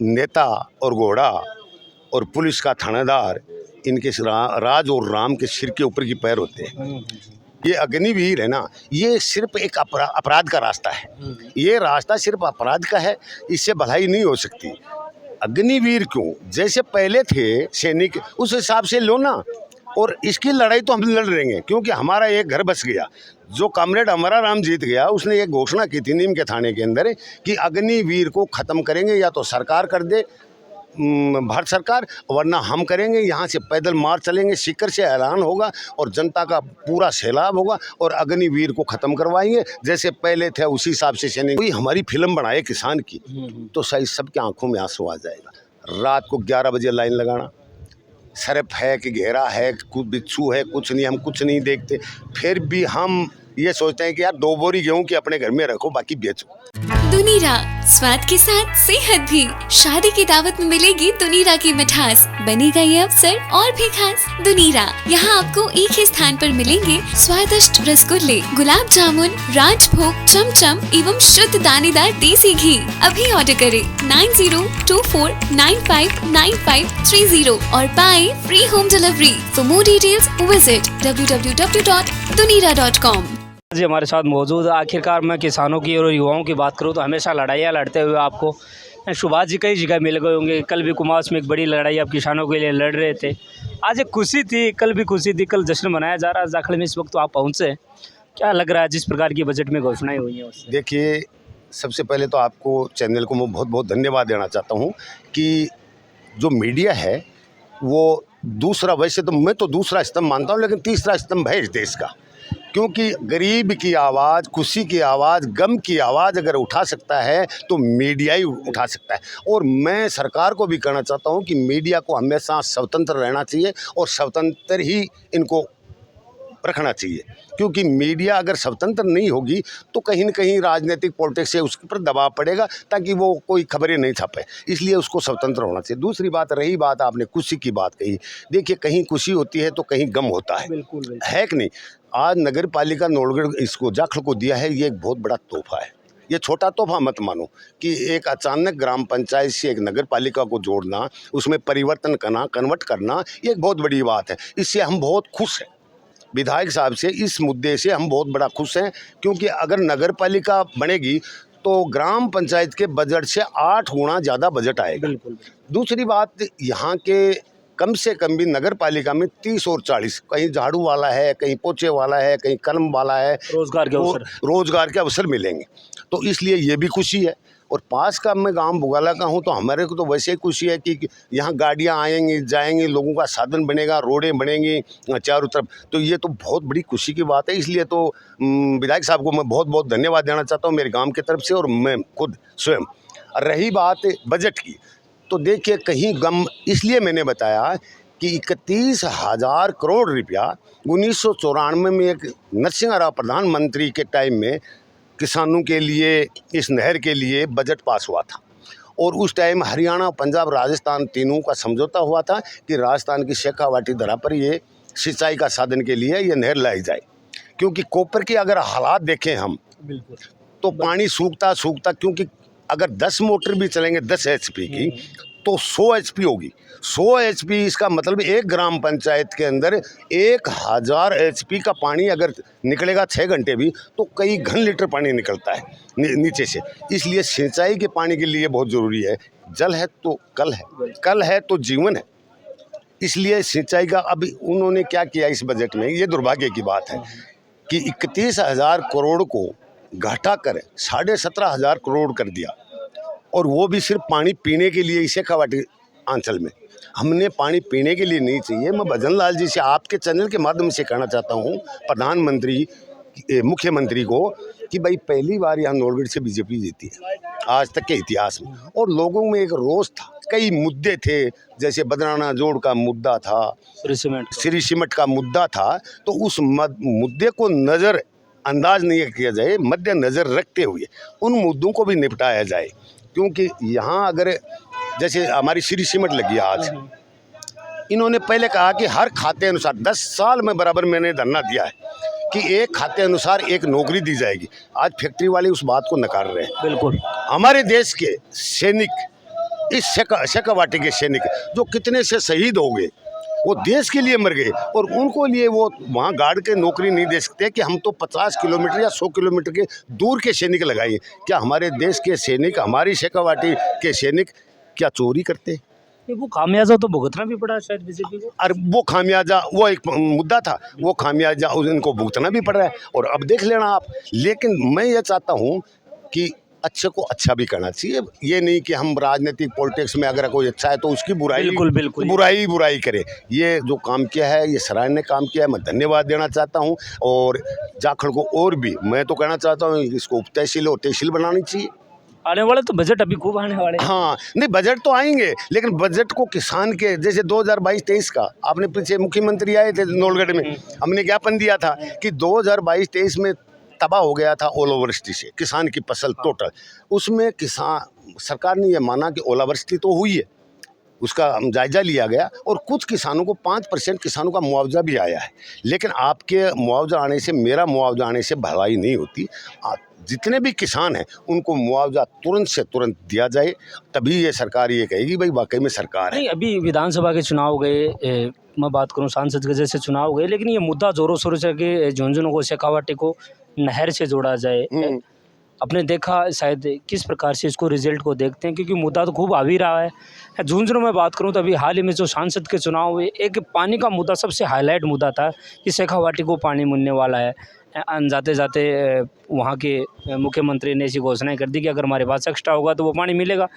नेता और घोड़ा और पुलिस का थानेदार इनके राज और राम के सिर के ऊपर की पैर होते हैं। ये अग्निवीर है ना, ये सिर्फ एक अपराध का रास्ता है। ये रास्ता सिर्फ अपराध का है, इससे भलाई नहीं हो सकती। अग्निवीर क्यों? जैसे पहले थे सैनिक, उस हिसाब से लो ना। और इसकी लड़ाई तो हम लड़ लेंगे, क्योंकि हमारा एक घर बस गया। जो कॉमरेड हमारा राम जीत गया, उसने एक घोषणा की थी नीम के थाने के अंदर कि अग्निवीर को ख़त्म करेंगे, या तो सरकार कर दे, भारत सरकार, वरना हम करेंगे। यहाँ से पैदल मार्च चलेंगे, सीकर से ऐलान होगा और जनता का पूरा सैलाब होगा और अग्निवीर को ख़त्म करवाएंगे। जैसे पहले थे उसी हिसाब से सैनिक। कोई हमारी फिल्म बनाए किसान की तो सही सबके आंखों में आंसू आ जाएगा। रात को 11 बजे लाइन लगाना, सरफ है कि घेरा है, कुछ बिच्छू है, कुछ नहीं, हम कुछ नहीं देखते। फिर भी हम ये सोचते हैं कि यार 2 बोरी गेहूं की अपने घर में रखो, बाकी बेचो। दुनीरा, स्वाद के साथ सेहत भी। शादी की दावत में मिलेगी दुनीरा की मिठास। बनेगा ये अवसर और भी खास। दुनीरा, यहाँ आपको एक ही स्थान पर मिलेंगे स्वादिष्ट रसगुल्ले, गुलाब जामुन, राजभोग, चमचम एवं शुद्ध दानेदार देसी घी। अभी ऑर्डर करें 9024959530 और पाए free home delivery. For more details visit www.dunira.com। जी हमारे साथ मौजूद है। आखिरकार मैं किसानों की और युवाओं की बात करूं तो हमेशा लड़ाइयाँ लड़ते हुए आपको सुभाष जी कई जगह मिल गए होंगे। कल भी कुमाऊं में एक बड़ी लड़ाई आप किसानों के लिए लड़ रहे थे। आज एक खुशी थी, कल भी खुशी थी, कल जश्न मनाया जा रहा है जाखड़ में। इस वक्त तो आप पहुँचे, क्या लग रहा है जिस प्रकार की बजट में घोषणाएँ हुई हैं उससे? देखिए, सबसे पहले तो आपको चैनल को मैं बहुत बहुत धन्यवाद देना चाहता हूँ कि जो मीडिया है वो दूसरा, वैसे तो मैं तो दूसरा स्तंभ मानता हूँ, लेकिन तीसरा स्तंभ है इस देश का। क्योंकि गरीब की आवाज़, खुशी की आवाज़, गम की आवाज़ अगर उठा सकता है तो मीडिया ही उठा सकता है। और मैं सरकार को भी कहना चाहता हूं कि मीडिया को हमेशा स्वतंत्र रहना चाहिए और स्वतंत्र ही इनको रखना चाहिए। क्योंकि मीडिया अगर स्वतंत्र नहीं होगी तो कहीं न कहीं राजनीतिक पॉलिटिक्स से उसके ऊपर दबाव पड़ेगा, ताकि वो कोई खबरें नहीं छापे। इसलिए उसको स्वतंत्र होना चाहिए। दूसरी बात, रही बात आपने खुशी की बात कही, देखिए कहीं खुशी होती है तो कहीं गम होता है। बिल्कुल है कि नहीं? आज नगर पालिका नौलगढ़ इसको जाखड़ को दिया है, ये एक बहुत बड़ा तोहफा है। ये छोटा तोहफा मत मानो कि एक अचानक ग्राम पंचायत से एक नगर पालिका को जोड़ना, उसमें परिवर्तन करना, कन्वर्ट करना, ये एक बहुत बड़ी बात है। इससे हम बहुत खुश हैं। विधायक साहब से इस मुद्दे से हम बहुत बड़ा खुश हैं, क्योंकि अगर नगर पालिका बनेगी तो ग्राम पंचायत के बजट से 8 गुना ज़्यादा बजट आएगा। दूसरी बात, यहाँ के कम से कम भी नगर पालिका में 30 और 40, कहीं झाड़ू वाला है, कहीं पोछे वाला है, कहीं कलम वाला है, रोजगार के अवसर मिलेंगे। तो इसलिए ये भी खुशी है। और पास का मैं गांव बुगाला का हूं, तो हमारे को तो वैसे ही खुशी है कि यहाँ गाड़ियां आएंगी जाएंगी, लोगों का साधन बनेगा, रोडें बनेंगी चारों तरफ। तो ये तो बहुत बड़ी खुशी की बात है। इसलिए तो विधायक साहब को मैं बहुत बहुत धन्यवाद देना चाहता हूँ मेरे गाँव की तरफ से और मैं खुद स्वयं। रही बात बजट की, तो देखिए कहीं गम, इसलिए मैंने बताया कि 31,000 करोड़ रुपया 1994 में एक नरसिंह राव प्रधानमंत्री के टाइम में किसानों के लिए, इस नहर के लिए बजट पास हुआ था। और उस टाइम हरियाणा, पंजाब, राजस्थान तीनों का समझौता हुआ था कि राजस्थान की शेखावाटी दरा पर ये सिंचाई का साधन के लिए ये नहर लाई जाए। क्योंकि कोपर के अगर हालात देखें हम, तो पानी सूखता, क्योंकि अगर 10 मोटर भी चलेंगे 10 HP की तो 100 HP होगी। 100 HP इसका मतलब एक ग्राम पंचायत के अंदर 1000 HP का पानी अगर निकलेगा 6 घंटे भी, तो कई घन लीटर पानी निकलता है नीचे से। इसलिए सिंचाई के पानी के लिए बहुत ज़रूरी है। जल है तो कल है, कल है तो जीवन है। इसलिए सिंचाई का अभी उन्होंने क्या किया इस बजट में, ये दुर्भाग्य की बात है कि 31,000 करोड़ को घटाकर 17,500 करोड़ कर दिया। और वो भी सिर्फ पानी पीने के लिए। इसे शेखावाटी अंचल में हमने पानी पीने के लिए नहीं चाहिए। मैं भजन लाल जी से आपके चैनल के माध्यम से कहना चाहता हूँ प्रधानमंत्री, मुख्यमंत्री को, कि भाई पहली बार यहाँ नौलगढ़ से बीजेपी जीती है आज तक के इतिहास में। और लोगों में एक रोष था, कई मुद्दे थे, जैसे बदराना जोड़ का मुद्दा था, श्री सीमेंट का मुद्दा था। तो उस मुद्दे को नज़र अंदाज नहीं किया जाए, मद्देनजर रखते हुए उन मुद्दों को भी निपटाया जाए। क्योंकि यहाँ अगर जैसे हमारी श्री सीमेंट लगी आज, इन्होंने पहले कहा कि हर खाते अनुसार 10 साल में बराबर मैंने धरना दिया है कि एक खाते अनुसार एक नौकरी दी जाएगी। आज फैक्ट्री वाले उस बात को नकार रहे हैं। बिल्कुल, हमारे देश के सैनिक इस शेखावाटी के सैनिक जो कितने से शहीद हो गए, वो देश के लिए मर गए, और उनको लिए वो वहाँ गार्ड के नौकरी नहीं दे सकते कि हम तो 50 किलोमीटर या 100 किलोमीटर के दूर के सैनिक लगाइए। क्या हमारे देश के सैनिक, हमारी शेखावाटी के सैनिक क्या चोरी करते? वो खामियाजा तो भुगतना भी पड़ा शायद बीजेपी को। और वो खामियाजा, वो एक मुद्दा था, वो खामियाजा उनको भुगतना भी पड़ रहा है, और अब देख लेना आप। लेकिन मैं ये चाहता हूँ कि अच्छे को अच्छा भी करना चाहिए। ये नहीं कि हम राजनीतिक पॉलिटिक्स में अगर कोई अच्छा है तो उसकी बिल्कुल बुराई करे। ये जो काम किया है, ये सराहनीय काम किया है, मैं धन्यवाद देना चाहता हूँ। और जाखड़ को और भी मैं तो कहना चाहता हूँ, इसको उप तहसील और तहसील बनानी चाहिए। आने वाले तो बजट अभी खूब आने वाले हैं। हाँ, नहीं बजट तो आएंगे, लेकिन बजट को किसान के, जैसे 2022-23 का आपने पीछे मुख्यमंत्री आए थे नौलगढ़ में, हमने ज्ञापन दिया था कि 2022-23 में तबाह हो गया था ओलावृष्टि से किसान की फसल टोटल। उसमें किसान, सरकार ने यह माना कि ओलावृष्टि तो हुई है, उसका जायजा लिया गया, और कुछ किसानों को 5% किसानों का मुआवजा भी आया है। लेकिन आपके मुआवजा आने से, मेरा मुआवजा आने से भलाई नहीं होती। जितने भी किसान हैं उनको मुआवजा तुरंत से तुरंत दिया जाए, तभी ये सरकार ये कहेगी भाई वाकई में सरकार है। नहीं, अभी विधानसभा के चुनाव गए, मैं बात करूं सांसद के जैसे चुनाव गए, लेकिन ये मुद्दा जोरों शोरों से कि झुंझुनू को, शेखावाटी को नहर से जोड़ा जाए। आपने देखा शायद किस प्रकार से इसको रिजल्ट को देखते हैं, क्योंकि मुद्दा तो खूब आ भी रहा है। झुंझुनू में बात करूं तो अभी हाल ही में जो सांसद के चुनाव हुए, एक पानी का मुद्दा सबसे हाईलाइट मुद्दा था कि शेखावाटी को पानी मिलने वाला है। जाते जाते वहाँ के मुख्यमंत्री ने ऐसी घोषणाएं कर दी कि अगर हमारे पास एक्स्ट्रा होगा तो वो पानी मिलेगा।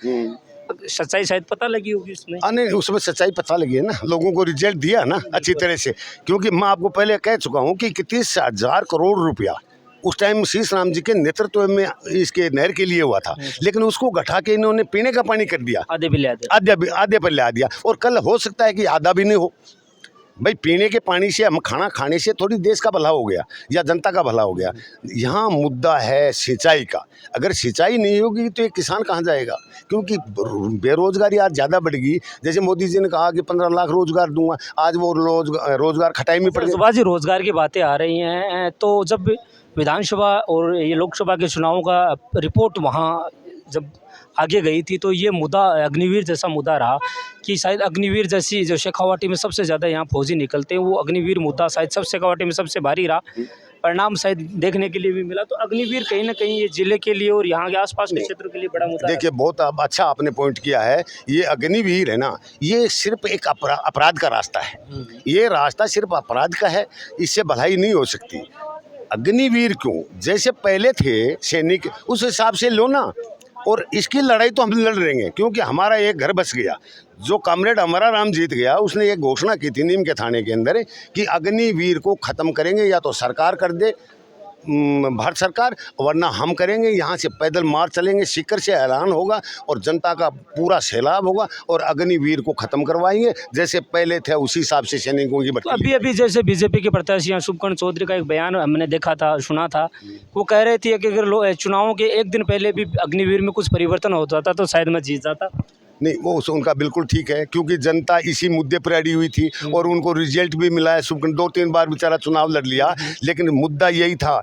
सच्चाई शायद पता लगी होगी उसमें। नहीं, उसमें सच्चाई पता लगी है ना, लोगों को रिजल्ट दिया ना अच्छी तरह से। क्योंकि मैं आपको पहले कह चुका हूँ कि 30,000 करोड़ रुपया उस टाइम शीश राम जी के नेतृत्व में इसके नहर के लिए हुआ था, लेकिन उसको घटा के इन्होंने पीने का पानी कर दिया, आधे पर ला दिया। और कल हो सकता है कि आधा भी नहीं हो। भाई पीने के पानी से, हम खाना खाने से थोड़ी देश का भला हो गया या जनता का भला हो गया। यहाँ मुद्दा है सिंचाई का। अगर सिंचाई नहीं होगी तो ये किसान कहाँ जाएगा? क्योंकि बेरोजगारी आज ज़्यादा बढ़ गई। जैसे मोदी जी ने कहा कि 15 लाख रोजगार दूंगा, आज वो रोजगार खटाई में पड़ गया। सुभाष जी, रोजगार की बातें आ रही हैं, तो जब विधानसभा और ये लोकसभा के चुनावों का रिपोर्ट वहाँ जब आगे गई थी, तो ये मुद्दा अग्निवीर जैसा मुद्दा रहा कि शायद अग्निवीर जैसी, जो शेखावाटी में सबसे ज़्यादा यहाँ फौजी निकलते हैं, वो अग्निवीर मुद्दा शायद सब शेखावाटी में सबसे भारी रहा। परिणाम शायद देखने के लिए भी मिला। तो अग्निवीर कहीं ना कहीं ये जिले के लिए और यहाँ के आसपास के क्षेत्र के लिए बड़ा मुद्दा। देखिए, बहुत अच्छा आपने पॉइंट किया है। ये अग्निवीर है ना, ये सिर्फ एक अपराध का रास्ता है। ये रास्ता सिर्फ अपराध का है, इससे भलाई नहीं हो सकती। अग्निवीर क्यों? जैसे पहले थे सैनिक, उस हिसाब से लो ना। और इसकी लड़ाई तो हम लड़ लेंगे, क्योंकि हमारा एक घर बस गया। जो कॉमरेड हमारा राम जीत गया, उसने एक घोषणा की थी नीम के थाने के अंदर कि अग्निवीर को ख़त्म करेंगे, या तो सरकार कर दे, भारत सरकार, वरना हम करेंगे। यहाँ से पैदल मार्च चलेंगे, सीकर से ऐलान होगा और जनता का पूरा सैलाब होगा और अग्निवीर को ख़त्म करवाएंगे। जैसे पहले थे उसी हिसाब से सैनिकों की भर्ती। अभी जैसे बीजेपी के प्रत्याशी शुभकर्ण चौधरी का एक बयान हमने देखा था, सुना था, वो कह रहे थे कि अगर चुनावों के एक दिन पहले भी अग्निवीर में कुछ परिवर्तन हो जाता तो शायद मैं जीत जाता। नहीं, वो उनका बिल्कुल ठीक है, क्योंकि जनता इसी मुद्दे पर अड़ी हुई थी और उनको रिजल्ट भी मिला है। शुभकर्ण 2-3 बार बेचारा चुनाव लड़ लिया, लेकिन मुद्दा यही था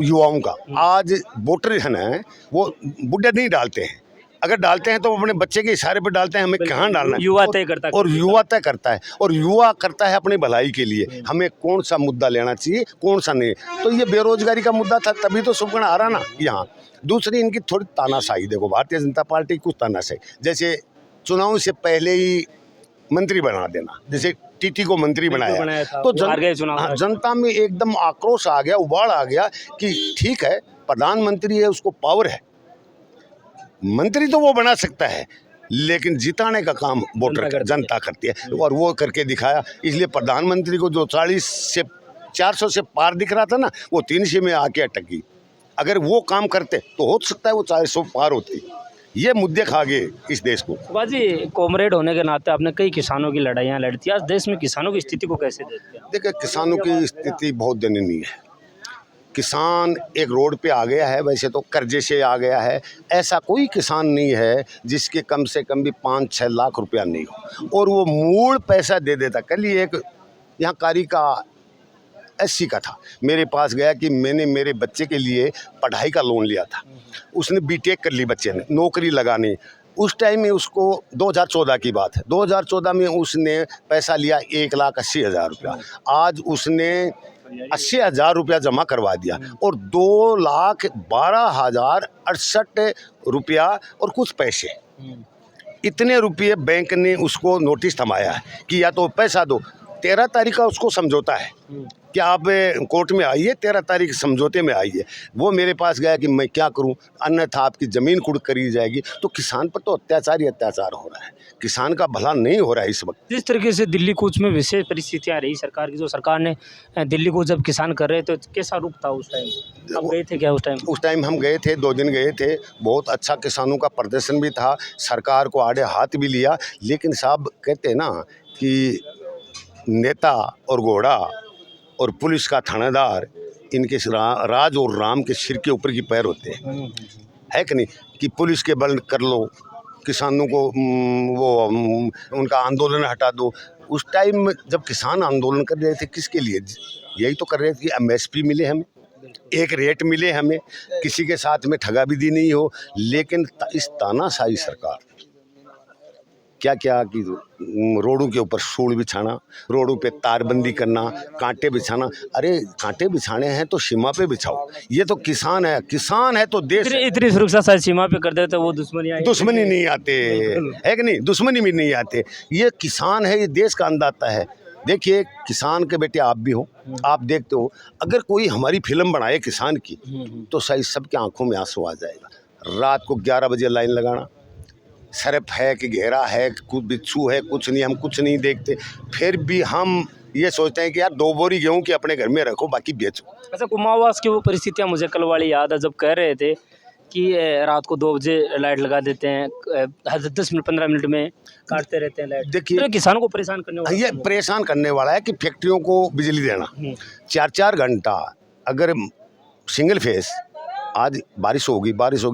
युवाओं का। आज वोटर है ना, वो बुढ़े नहीं डालते हैं, अगर डालते हैं तो अपने बच्चे के इशारे पर डालते हैं, हमें कहाँ डालना है। युवा तय करता है, और युवा तय करता है, और युवा करता है अपनी भलाई के लिए हमें कौन सा मुद्दा लेना चाहिए, कौन सा नहीं। तो ये बेरोजगारी का मुद्दा था, तभी तो शुभकर्ण आ रहा ना यहाँ। दूसरी इनकी थोड़ी तानाशाही, देखो भारतीय जनता पार्टी कुछ तानाशाही, जैसे चुनाव से पहले ही मंत्री बना देना, जैसे टीटी को मंत्री बनाया तो जनता में एकदम आक्रोश आ गया, उबाल आ गया कि ठीक है प्रधानमंत्री है, उसको पावर है, मंत्री तो वो बना सकता है, लेकिन जिताने का काम वोटर जनता करती है, और वो करके दिखाया। इसलिए प्रधानमंत्री को जो 400 से पार दिख रहा था ना, वो 300 में आके अटकी। अगर वो काम करते तो हो सकता है वो 400 पार होती। ये मुद्दे खा गए इस देश को। बाजी, कॉमरेड होने के नाते आपने कई किसानों की लड़ाइयाँ लड़ती, आज देश में किसानों की स्थिति को कैसे देखते हैं? देखिए, किसानों की स्थिति बहुत दयनीय है। किसान एक रोड पे आ गया है, वैसे तो कर्जे से आ गया है। ऐसा कोई किसान नहीं है जिसके कम से कम भी 5-6 लाख रुपया नहीं हो, और वो मूल पैसा दे देता। कल ही एक यहाँ कारी का 80 का था, मेरे पास गया कि मैंने मेरे बच्चे के लिए पढ़ाई का लोन लिया था। उसने बीटेक कर ली, बच्चे ने नौकरी लगानी, उस टाइम में उसको 2014 की बात है, 2014 में उसने पैसा लिया 1,80,000 रुपया। आज उसने 80,000 रुपया जमा करवा दिया और 2,12,068 रुपया और कुछ पैसे, इतने रुपये बैंक ने उसको नोटिस थमाया है कि या तो पैसा दो। 13 तारीख का उसको समझौता है कि आप कोर्ट में आइए, 13 तारीख समझौते में आइए। वो मेरे पास गया कि मैं क्या करूं, अन्यथा आपकी ज़मीन कुर्क करी जाएगी। तो किसान पर तो अत्याचार ही अत्याचार हो रहा है, किसान का भला नहीं हो रहा है इस वक्त। जिस तरीके से दिल्ली कूच में विशेष परिस्थितियाँ रही सरकार की, जो सरकार ने दिल्ली को जब किसान कर रहे थे तो कैसा रुख था उस टाइम? आप गए थे क्या उस टाइम? उस टाइम हम गए थे, 2 दिन गए थे, बहुत अच्छा किसानों का प्रदर्शन भी था, सरकार को आड़े हाथ भी लिया। लेकिन साहब कहते हैं ना कि नेता और घोड़ा और पुलिस का थानेदार, इनके राज और राम के सिर के ऊपर की पैर होते हैं, है कि नहीं? कि पुलिस के बल कर लो, किसानों को उनका आंदोलन हटा दो। उस टाइम जब किसान आंदोलन कर रहे थे, किसके लिए? यही तो कर रहे थे कि MSP मिले हमें, एक रेट मिले हमें, किसी के साथ में ठगाविधि नहीं हो। लेकिन इस तानाशाही सरकार क्या क्या कि रोडों के ऊपर सूढ़ बिछाना, रोडों पे तारबंदी करना, कांटे बिछाना। अरे कांटे बिछाने हैं तो सीमा पे बिछाओ, ये तो किसान है, किसान है तो देश है। इतनी सुरक्षा शायद सीमा पे कर देते वो दुश्मनी नहीं आते, है कि नहीं? दुश्मनी भी नहीं आते। ये किसान है, ये देश का अन्नदाता है। देखिए, किसान के बेटे आप भी हो, आप देखते हो, अगर कोई हमारी फिल्म बनाए किसान की तो शायद सबके आंखों में आंसू आ जाएगा। रात को 11 बजे लाइन लगाना, सरफ है कि घेरा है, कुछ बिच्छू है, कुछ नहीं, हम कुछ नहीं देखते। फिर भी हम ये सोचते हैं कि यार 2 बोरी गेहूं की अपने घर में रखो, बाकी बेचो। अच्छा, कुमाऊवास की वो परिस्थितियाँ मुझे कल वाली याद है, जब कह रहे थे कि रात को 2 बजे लाइट लगा देते हैं, 10 मिनट 15 मिनट में काटते रहते हैं लाइट। देखिए, तो किसानों को परेशान करने वाला ये परेशान करने वाला है कि फैक्ट्रियों को बिजली देना 4-4 घंटा, अगर सिंगल फेस। आज बारिश होगी,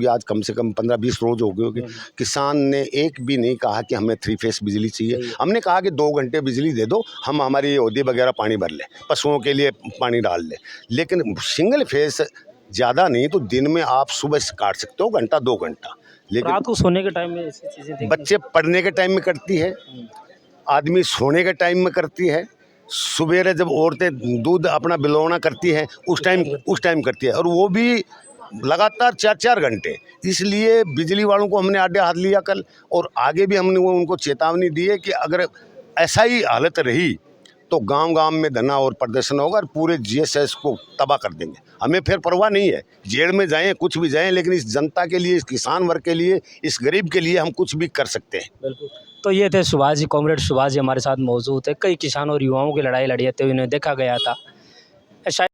आज कम से कम 15-20 रोज हो गए होगी, किसान ने एक भी नहीं कहा कि हमें 3 फेस बिजली चाहिए। हमने कहा कि 2 घंटे बिजली दे दो, हम हमारी ओदी वगैरह पानी भर ले, पशुओं के लिए पानी डाल ले। लेकिन सिंगल फेस ज़्यादा नहीं तो दिन में आप सुबह से काट सकते हो, घंटा 2 घंटा। लेकिन रात को सोने के टाइम में ऐसी चीज़ें बच्चे पढ़ने के टाइम में करती है, आदमी सोने के टाइम में करती है, सुबह जब औरतें दूध अपना बिलौना करती हैं उस टाइम करती है, और वो भी लगातार 4-4 घंटे। इसलिए बिजली वालों को हमने आड़े हाथ लिया कल, और आगे भी हमने उनको चेतावनी दी है कि अगर ऐसा ही हालत रही तो गांव-गांव में धरना और प्रदर्शन होगा और पूरे GSS को तबाह कर देंगे। हमें फिर परवाह नहीं है, जेल में जाएं, कुछ भी जाएं, लेकिन इस जनता के लिए, इस किसान वर्ग के लिए, इस गरीब के लिए हम कुछ भी कर सकते हैं। बिल्कुल। तो ये थे सुभाष जी, कॉमरेड सुभाष जी हमारे साथ मौजूद है। कई किसानों और युवाओं की लड़ाई लड़ी जाते हुए इन्हें देखा गया था। शायद